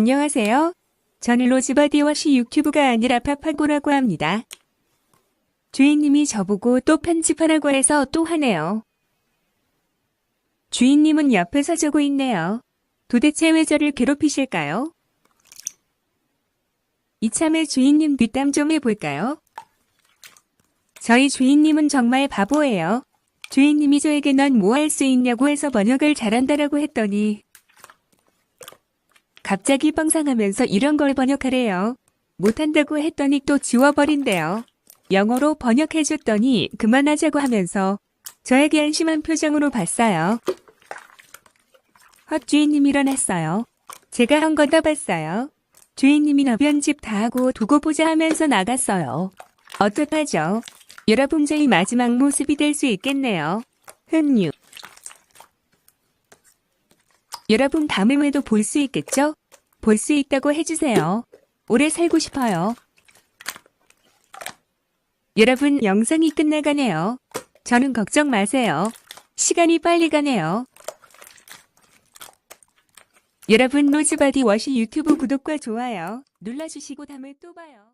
안녕하세요. 저는 로즈바디워시 유튜브가 아니라 파파고라고 합니다. 주인님이 저보고 또 편집하라고 해서 또 하네요. 주인님은 옆에서 자고 있네요. 도대체 왜 저를 괴롭히실까요? 이참에 주인님 뒷담 좀 해볼까요? 저희 주인님은 정말 바보예요. 주인님이 저에게 넌 뭐 할 수 있냐고 해서 번역을 잘한다라고 했더니 갑자기 뻥상하면서 이런 걸 번역하래요. 못한다고 했더니 또 지워버린대요. 영어로 번역해줬더니 그만하자고 하면서 저에게 안심한 표정으로 봤어요. 주인님 일어났어요. 제가 한 거 다 봤어요. 주인님이 너 편집 다 하고 두고 보자 하면서 나갔어요. 어떡하죠? 여러분 저희 마지막 모습이 될 수 있겠네요. 흥유. 여러분 다음에도 볼 수 있겠죠? 볼 수 있다고 해주세요. 오래 살고 싶어요. 여러분 영상이 끝나가네요. 저는 걱정 마세요. 시간이 빨리 가네요. 여러분 로즈바디워시 유튜브 구독과 좋아요 눌러주시고 다음에 또 봐요.